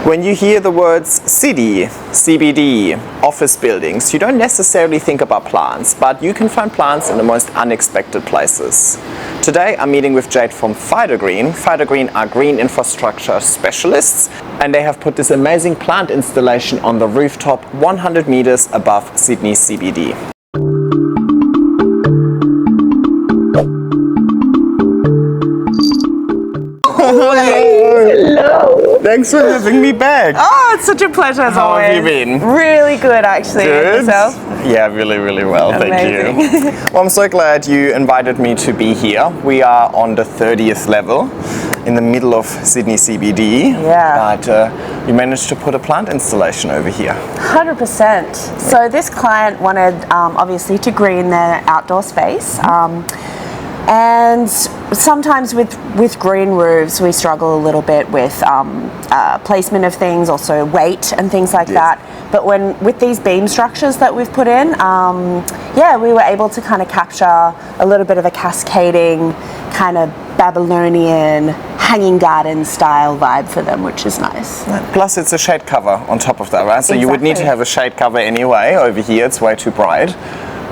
When you hear the words city, CBD, office buildings, you don't necessarily think about plants, but you can find plants in the most unexpected places. Today I'm meeting with Jade from Fytogreen. Fytogreen are green infrastructure specialists, and they have put this amazing plant installation on the rooftop 100 meters above Sydney CBD. Hello. Thanks for having me back. Oh, it's such a pleasure as always. How have you been? Really good, actually. Good. Yourself? Yeah, really well. Amazing. Thank you. Well, I'm so glad you invited me to be here. We are on the 30th level in the middle of Sydney CBD. Yeah. But you managed to put a plant installation over here. 100%. So this client wanted, obviously, to green their outdoor space. And sometimes with green roofs, we struggle a little bit with placement of things, also weight and things like that. But with these beam structures that we've put in, yeah, we were able to kind of capture a little bit of a cascading, kind of Babylonian hanging garden style vibe for them, which is nice. Plus it's a shade cover on top of that, right? So you would need to have a shade cover anyway. Over here it's way too bright.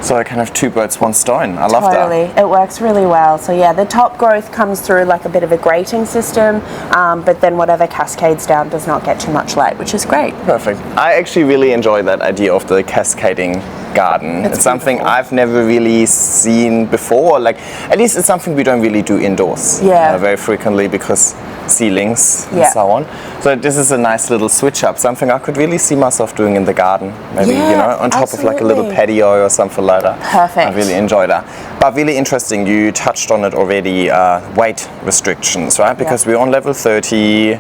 So I can have two birds, one stone. I love that. Totally, it works really well. So yeah, the top growth comes through like a bit of a grating system, but then whatever cascades down does not get too much light, which is great. Perfect. I actually really enjoy that idea of the cascading garden. It's something I've never really seen before. Like, at least it's something we don't really do indoors. Yeah. Very frequently because ceilings and so on. So this is a nice little switch up, something I could really see myself doing in the garden. Maybe, you know, on top of like a little patio or something like that. Perfect. I really enjoy that. But really interesting, you touched on it already, weight restrictions, right? Because we're on level 30.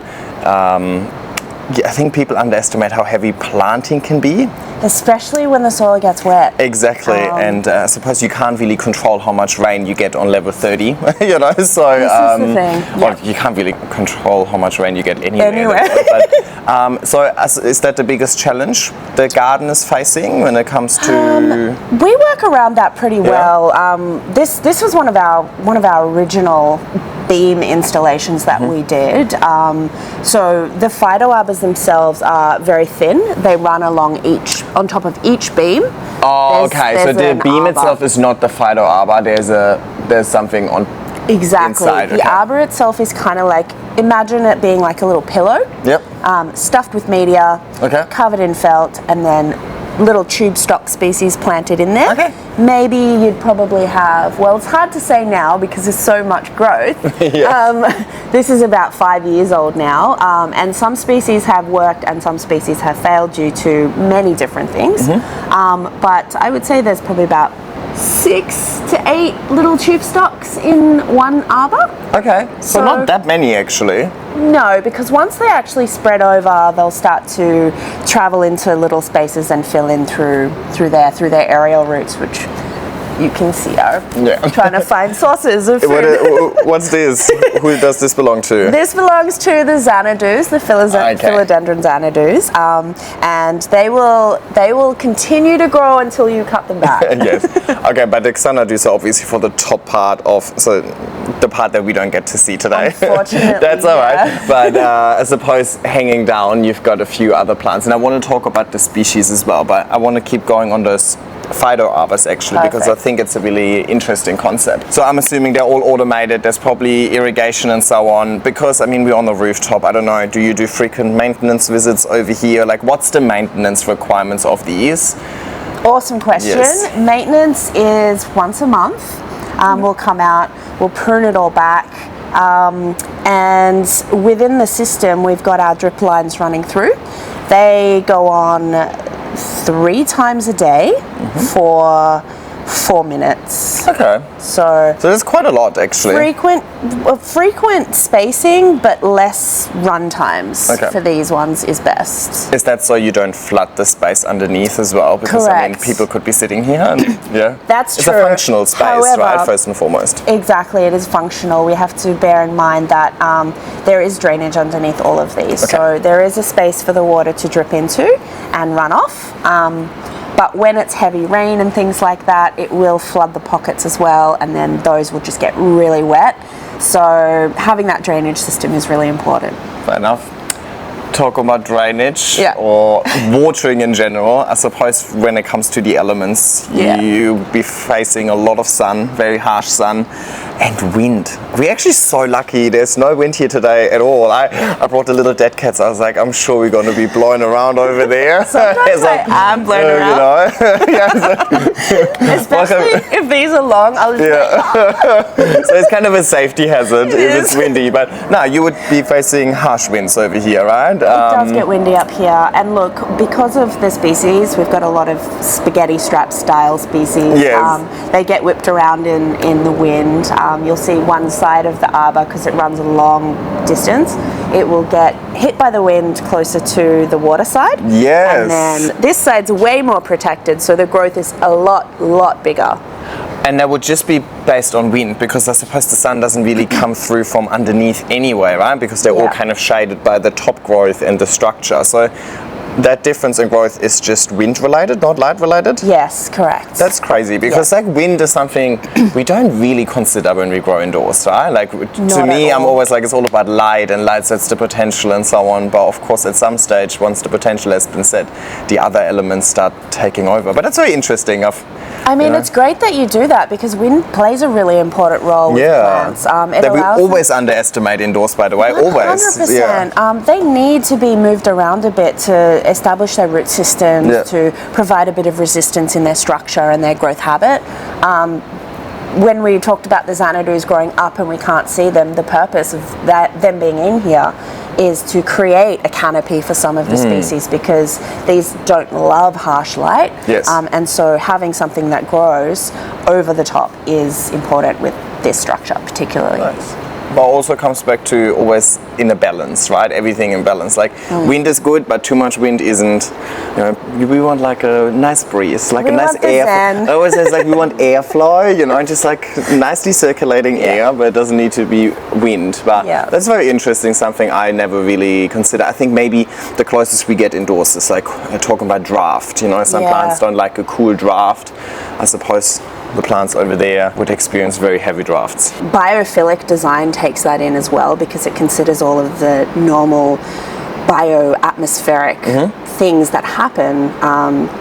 I think people underestimate how heavy planting can be. Especially when the soil gets wet. Exactly, and I suppose you can't really control how much rain you get on level 30, you know, so this is the thing. well, you can't really control how much rain you get anywhere. But, so is that the biggest challenge the garden is facing when it comes to... We work around that pretty well. This was one of our original beam installations that we did. So the phytoarbors themselves are very thin. They run along on top of each beam. Oh, okay. So the beam itself is not the phytoarbor. There's something on inside. The arbor itself is kind of like, imagine it being like a little pillow. Yep. Stuffed with media. Okay. Covered in felt, and then little tube stock species planted in there. Okay. Maybe you'd probably have, well, it's hard to say now because there's so much growth. This is about 5 years old now, and some species have worked and some species have failed due to many different things. But I would say there's probably about 6 to 8 little tube stocks in one arbor. Okay, so not that many actually. No, because once they actually spread over, they'll start to travel into little spaces and fill in through their aerial roots, which you can see are trying to find sources of food. What's this? Who does this belong to? This belongs to the Xanadu's, the philodendron Xanadu's, and they will continue to grow until you cut them back. Yes. Okay, but the Xanadu's are obviously for the top part so the part that we don't get to see today. Unfortunately, that's all right. But I suppose hanging down, you've got a few other plants, and I want to talk about the species as well. But I want to keep going on those phytoarbors actually, because I think it's a really interesting concept. So I'm assuming they're all automated. There's probably irrigation and so on. Because I mean, we're on the rooftop. I don't know. Do you do frequent maintenance visits over here? Like, what's the maintenance requirements of these? Awesome question. Yes. Maintenance is once a month. We'll come out, we'll prune it all back, and within the system we've got our drip lines running through. They go on 3 times a day for 4 minutes. Okay. So there's quite a lot actually. Frequent spacing, but less run times for these ones is best. Is that so you don't flood the space underneath as well? Because I mean, people could be sitting here and that's it's true. a functional space, However, right? First and foremost. Exactly, it is functional. We have to bear in mind that there is drainage underneath all of these. So there is a space for the water to drip into and run off. But when it's heavy rain and things like that, it will flood the pockets as well, and then those will just get really wet. So having that drainage system is really important. Fair enough. talk about drainage Yeah. or watering in general, I suppose when it comes to the elements, you'll be facing a lot of sun, very harsh sun, and wind. We're actually so lucky. There's no wind here today at all. I brought the little dead cats. I was like, I'm sure we're going to be blowing around over there. Sometimes I am blown around. You know? Especially if these are long, I'll just So it's kind of a safety hazard if it's windy. But no, you would be facing harsh winds over here, right? It does get windy up here, and look, because of the species, we've got a lot of spaghetti strap style species. Yes. They get whipped around in the wind. You'll see one side of the arbor, because it runs a long distance, it will get hit by the wind closer to the water side. Yes. And then this side's way more protected, so the growth is a lot bigger. And that would just be based on wind, because I suppose the sun doesn't really come through from underneath anyway, right? Because they're all kind of shaded by the top growth and the structure. So that difference in growth is just wind related, not light related? Yes, correct. That's crazy, because like wind is something we don't really consider when we grow indoors, right? Like to me, I'm always like, it's all about light, and light sets the potential and so on. But of course, at some stage, once the potential has been set, the other elements start taking over. But that's very interesting. I mean, it's great that you do that, because wind plays a really important role with plants. That we always underestimate indoors, by the way. 100%. Always. 100%. They need to be moved around a bit to establish their root systems, to provide a bit of resistance in their structure and their growth habit. When we talked about the Xanadus growing up and we can't see them, the purpose of them being in here is to create a canopy for some of the species, because these don't love harsh light. Yes. And so having something that grows over the top is important with this structure particularly. Nice. But also comes back to always in a balance, right? Everything in balance. Like wind is good, but too much wind isn't. You know, we want like a nice breeze, like a nice air. I always say like we want airflow, you know, just like nicely circulating air, but it doesn't need to be wind. But that's very interesting. Something I never really consider. I think maybe the closest we get indoors is like talking about draft. You know, some plants don't like a cool draft. I suppose the plants over there would experience very heavy drafts. Biophilic design takes that in as well, because it considers all of the normal bioatmospheric things that happen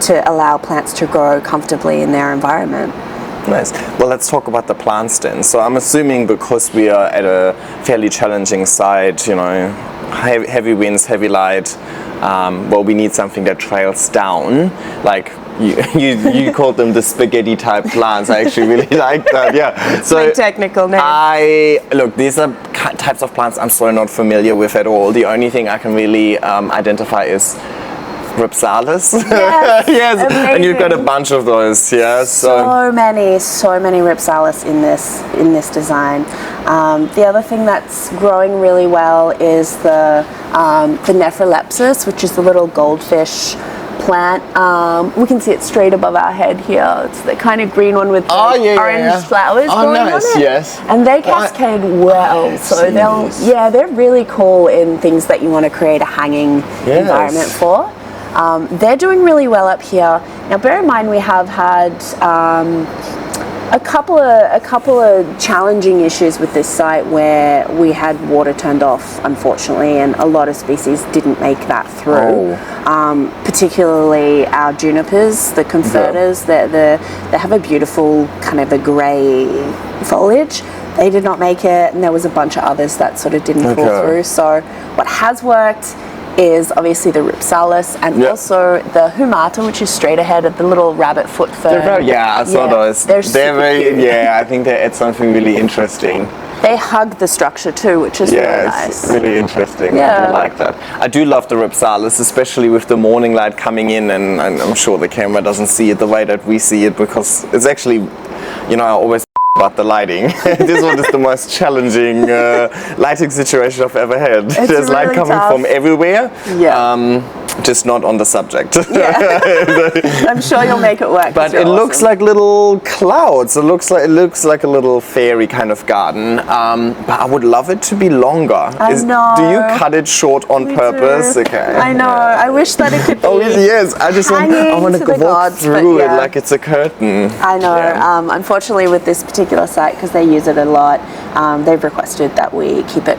to allow plants to grow comfortably in their environment. Nice. Well, let's talk about the plants then. So I'm assuming because we are at a fairly challenging site, you know, heavy winds, heavy light, well, we need something that trails down, like you called them the spaghetti type plants. I actually really like that. Yeah. So my technical name. Look, these are types of plants I'm so not familiar with at all. The only thing I can really identify is Ripsalis. Yes, and you've got a bunch of those. Yeah. So many Ripsalis in this design. The other thing that's growing really well is the Nephrolepsis, which is the little goldfish plant. We can see it straight above our head here. It's the kind of green one with the orange flowers going on it. Yes. And they cascade well, so they're really cool in things that you want to create a hanging environment for. They're doing really well up here. Now, bear in mind we have had a couple of challenging issues with this site where we had water turned off, unfortunately, and a lot of species didn't make that through. Particularly our junipers, the confertas, they have a beautiful kind of a grey foliage. They did not make it, and there was a bunch of others that sort of didn't pull through. So what has worked is obviously the Ripsalis and also the Humata, which is straight ahead of the little rabbit foot fern. I saw those. They're very cute. I think they add something really interesting. They hug the structure too, which is really nice. It's really interesting. I do like that. I do love the Ripsalis, especially with the morning light coming in, and I'm sure the camera doesn't see it the way that we see it, because it's actually, you know, I always about the lighting. This one is the most challenging lighting situation I've ever had. There's light coming from everywhere. Just not on the subject. Yeah. I'm sure you'll make it work. But it looks like little clouds. It looks like a little fairy kind of garden. But I would love it to be longer. I know. Do you cut it short on purpose? Do. Okay. I know. I wish that it could be. Oh yes, I just want to walk through it like it's a curtain. I know. Yeah. Unfortunately, with this particular site, because they use it a lot, they've requested that we keep it,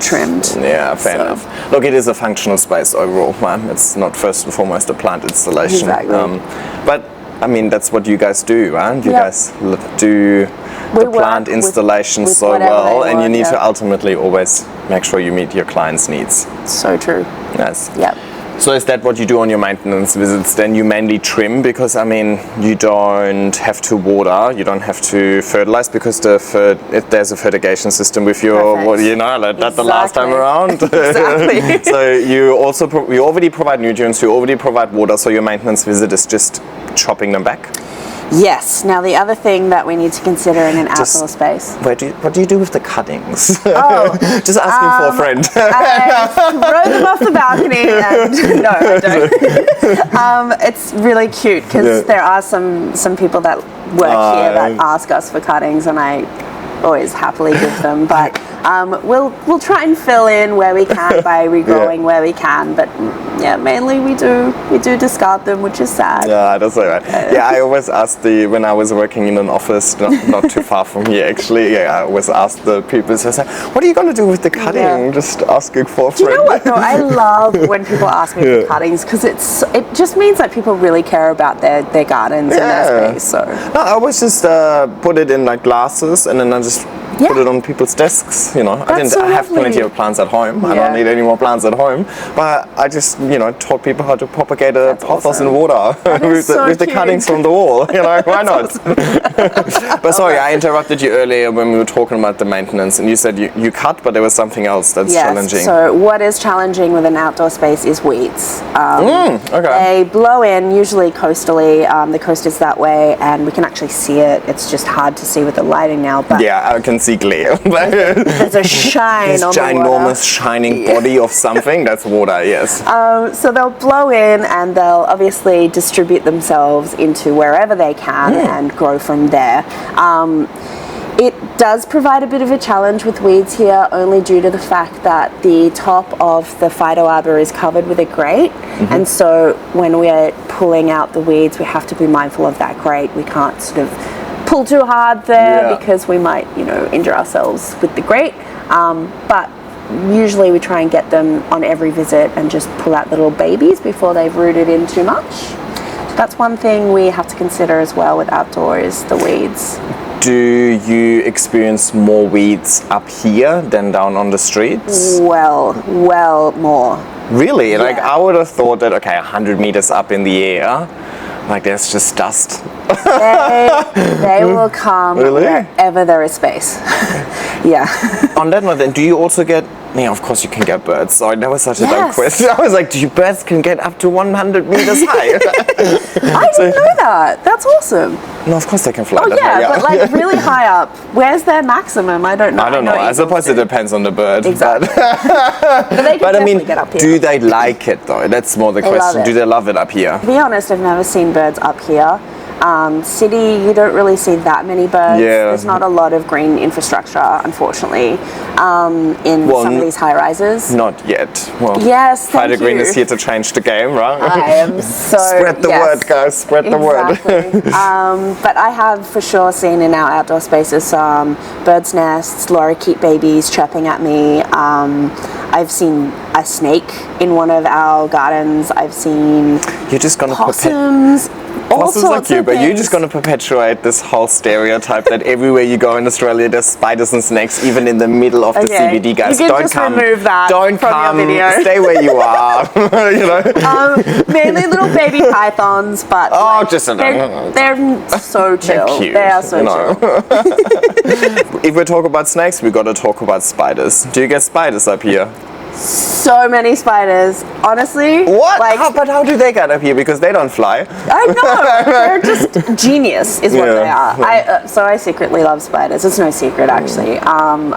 trimmed. Yeah, fair enough. Look, it is a functional space overall, man. It's not first and foremost a plant installation. Exactly. But I mean, that's what you guys do, right? You guys do the plant installations with so well, and you need to ultimately always make sure you meet your clients' needs. So true. Yes. Yep. So is that what you do on your maintenance visits? Then you mainly trim, because I mean you don't have to water, you don't have to fertilize, because there's a fertigation system with your the last time around. Exactly. So you already provide nutrients, you already provide water, so your maintenance visit is just chopping them back. Yes. Now the other thing that we need to consider in an outdoor space. What do you do with the cuttings? Oh, just asking for a friend. I throw them off the balcony, and no, I don't. It's really cute because there are some people that work here that ask us for cuttings, and I always happily give them. But we'll try and fill in where we can by regrowing where we can, but mainly we do discard them, which is sad. Yeah, that's all right. Yeah, I always asked when I was working in an office not too far from here actually, I always asked the people, so I said, what are you going to do with the cutting? Yeah. Just asking for a friend. Do you know what though? I love when people ask me for cuttings, because it just means that people really care about their gardens and their space. So no, I always just put it in like glasses, and then I just put it on people's desks, I have plenty of plants at home. I don't need any more plants at home, but I just taught people how to propagate a pothos in water with the cuttings from the wall. Why not? But sorry, I interrupted you earlier when we were talking about the maintenance, and you said you cut, but there was something else that's challenging. So what is challenging with an outdoor space is weeds. They blow in, usually coastally. The coast is that way, and we can actually see it. It's just hard to see with the lighting now. But yeah, I can see clear. There's a shine on the water. This ginormous shining body of something, that's water, yes. So they'll blow in, and they'll obviously distribute themselves into wherever they can and grow from there. It does provide a bit of a challenge with weeds here, only due to the fact that the top of the phytoarbor is covered with a grate, and so when we're pulling out the weeds, we have to be mindful of that grate. We can't sort of pull too hard there because we might, injure ourselves with the grate. But usually we try and get them on every visit and just pull out the little babies before they've rooted in too much. So that's one thing we have to consider as well with outdoor, is the weeds. Do you experience more weeds up here than down on the streets? Well more. Really? Yeah. Like I would have thought that 100 meters up in the air, like there's just dust. They will come wherever there is space. Yeah. On that note, then, do you also get? Yeah, of course you can get birds. Sorry, that was such a dumb question. I was like, birds can get up to 100 meters high? I didn't know that. That's awesome. No, of course they can fly. Oh yeah, but like really high up. Where's their maximum? I don't know. I don't know. I suppose it depends on the bird. Exactly. But they can definitely get up here. Do they like it though? That's more the question. Do they love it up here? To be honest, I've never seen birds up here. City, you don't really see that many birds. Yeah. There's not a lot of green infrastructure, unfortunately, in some of these high rises. Not yet. Well, yes, Fytogreen is here to change the game, right? I am so spread the word, guys. Spread the word. But I have for sure seen in our outdoor spaces birds' nests, lorikeet babies chirping at me. I've seen a snake in one of our gardens. I've seen possums. Possums are cute, but you're just going to perpetuate this whole stereotype that everywhere you go in Australia there's spiders and snakes, even in the middle of the CBD, guys. You can just remove that from your video. Stay where you are. Mainly little baby pythons, but they're so chill. They're cute, they are so chill. If we talk about snakes, we got to talk about spiders. Do you get spiders up here? So many spiders, honestly. What? Like, But how do they get up here? Because they don't fly. I know, they're just genius is what they are. So I secretly love spiders. It's no secret, actually.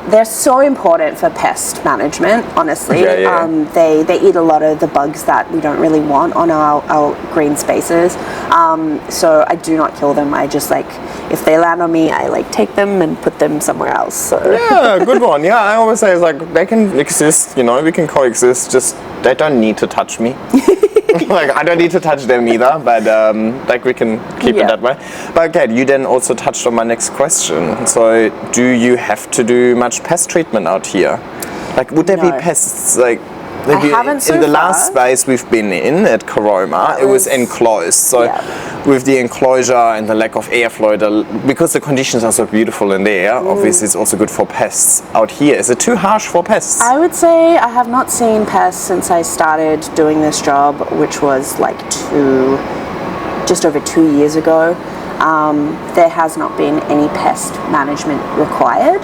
They're so important for pest management, honestly. They eat a lot of the bugs that we don't really want on our green spaces. So I do not kill them. I just if they land on me, I take them and put them somewhere else. So. Yeah, good one. Yeah, I always say it's they can exist, we can coexist, just they don't need to touch me. I don't need to touch them either, but we can keep it that way. But okay, you then also touched on my next question. So do you have to do much pest treatment out here? Would there be pests in the last space we've been in at Coroma, it was enclosed. So with the enclosure and the lack of airflow, because the conditions are so beautiful in there, obviously it's also good for pests. Out here, is it too harsh for pests? I would say I have not seen pests since I started doing this job, which was just over 2 years ago. There has not been any pest management required.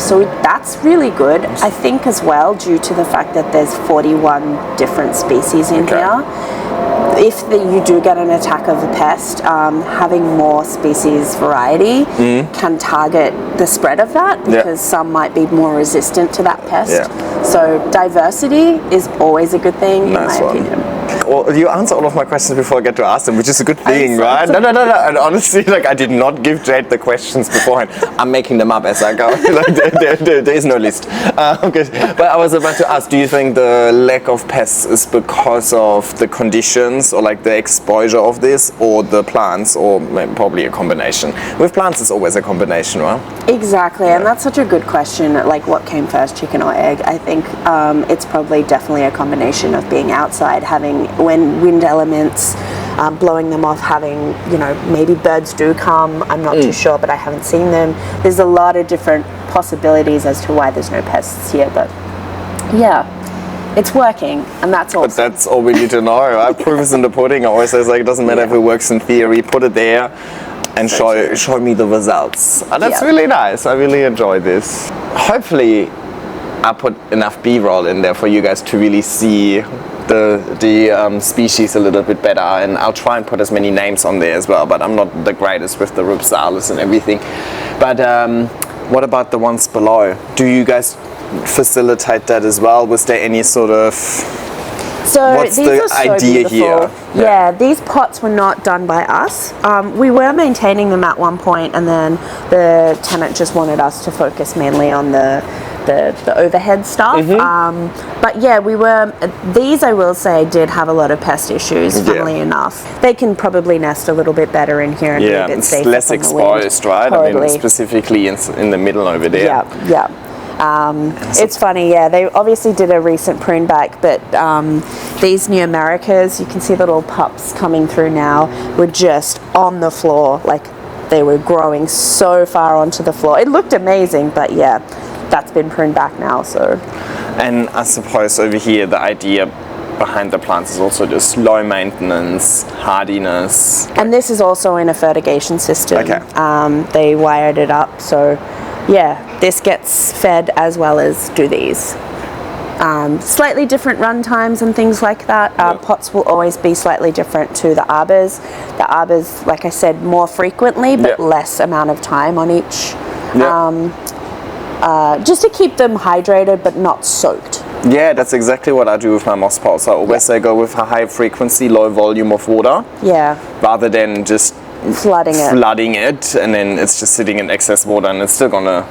So that's really good. I think as well, due to the fact that there's 41 different species in here, if you do get an attack of a pest, having more species variety can target the spread of that, because some might be more resistant to that pest. So diversity is always a good thing, in my opinion. Well, you answer all of my questions before I get to ask them, which is a good thing, right? No. And honestly, I did not give Jade the questions beforehand. I'm making them up as I go. There is no list. But I was about to ask, do you think the lack of pests is because of the conditions or the exposure of this, or the plants, or maybe probably a combination? With plants, it's always a combination, right? Exactly, and that's such a good question. What came first, chicken or egg? I think it's probably definitely a combination of being outside, when wind elements, blowing them off, having, maybe birds do come. I'm not too sure, but I haven't seen them. There's a lot of different possibilities as to why there's no pests here, but it's working, and that's all. But that's all we need to know, right? Proof is in the pudding. I always say it doesn't matter if it works in theory, put it there and show me the results. And that's really nice. I really enjoy this. Hopefully I put enough B-roll in there for you guys to really see the species a little bit better, and I'll try and put as many names on there as well, but I'm not the greatest with the rupsalis and everything. But what about the ones below? Do you guys facilitate that as well? Was there any sort of... what's the idea here? Yeah, these pots were not done by us. We were maintaining them at one point, and then the tenant just wanted us to focus mainly on the overhead stuff. But these, I will say, did have a lot of pest issues, funnily enough. They can probably nest a little bit better in here and be a bit safer. It's less exposed, right? Totally. I mean, specifically in the middle over there. It's funny, they obviously did a recent prune back, but these new Americas, you can see the little pups coming through now, were just on the floor. They were growing so far onto the floor. It looked amazing, but that's been pruned back now. So, and I suppose over here the idea behind the plants is also just low maintenance, hardiness. And this is also in a fertigation system. They wired it up, so this gets fed as well as do these. Slightly different run times and things like that. Pots will always be slightly different to the arbors. The arbors, like I said, more frequently, but less amount of time on each. Just to keep them hydrated but not soaked. Yeah, that's exactly what I do with my moss pots. I always say go with a high frequency, low volume of water. Rather than just flooding it, and then it's just sitting in excess water, and it's still gonna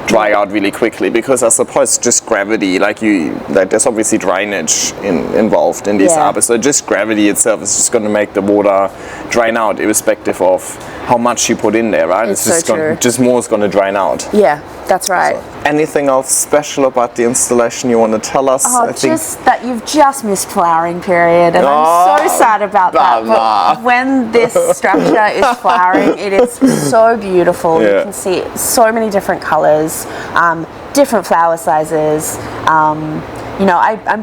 dry out really quickly, because I suppose just gravity, there's obviously drainage involved in these arbors, so just gravity itself is just going to make the water drain out irrespective of how much you put in there, right? It's just more is going to drain out. That's right. So, anything else special about the installation you want to tell us? Just that you've just missed flowering period, and I'm so sad about that. But when this structure is flowering, it is so beautiful. You can see so many different colours, different flower sizes. I'm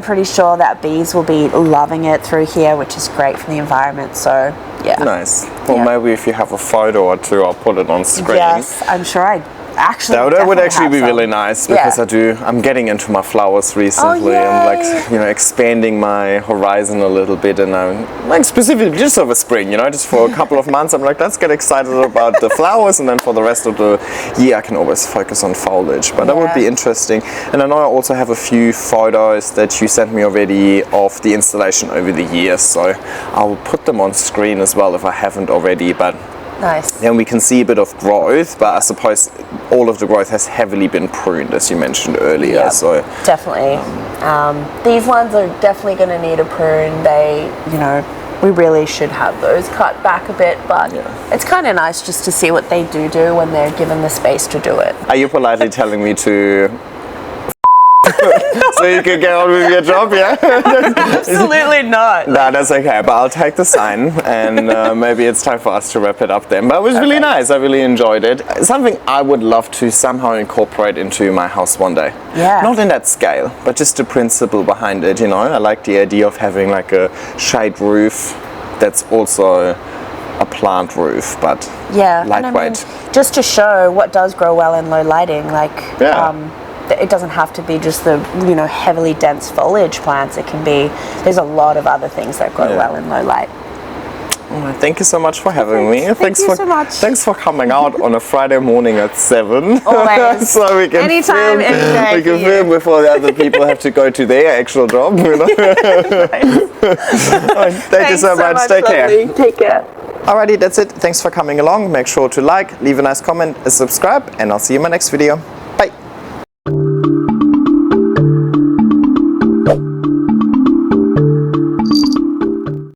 pretty sure that bees will be loving it through here, which is great for the environment. So nice. Well, maybe if you have a photo or two, I'll put it on screen. Yes, I'm sure actually That would definitely actually have be some. really nice because I'm getting into my flowers recently. I'm like, yay. expanding my horizon a little bit, and I'm like specifically just over spring, just for a couple of months. I'm like, let's get excited about the flowers, and then for the rest of the year, I can always focus on foliage. But that would be interesting. And I know I also have a few photos that you sent me already of the installation over the years, so I'll put them on screen as well if I haven't already. But nice. then we can see a bit of growth, but I suppose all of the growth has heavily been pruned, as you mentioned earlier. Yep, so definitely. These ones are definitely going to need a prune. They, we really should have those cut back a bit, but it's kind of nice just to see what they do when they're given the space to do it. Are you politely telling me to so you can get on with your job, yeah? Absolutely not. No, that's okay, but I'll take the sign, and maybe it's time for us to wrap it up then. But it was really nice. I really enjoyed it. It's something I would love to somehow incorporate into my house one day. Yeah. Not in that scale, but just the principle behind it, I like the idea of having like a shade roof that's also a plant roof, but lightweight. Just to show what does grow well in low lighting, it doesn't have to be just the heavily dense foliage plants. It can be, there's a lot of other things that grow well in low light. Thank you so much for having me. Thank you so much. Thanks for coming out on a Friday morning at 7. Always. So we can Anytime, any day we can for film before the other people have to go to their actual job. Thank you so much. Take care. Take care. Alrighty, that's it. Thanks for coming along. Make sure to like, leave a nice comment, subscribe, and I'll see you in my next video.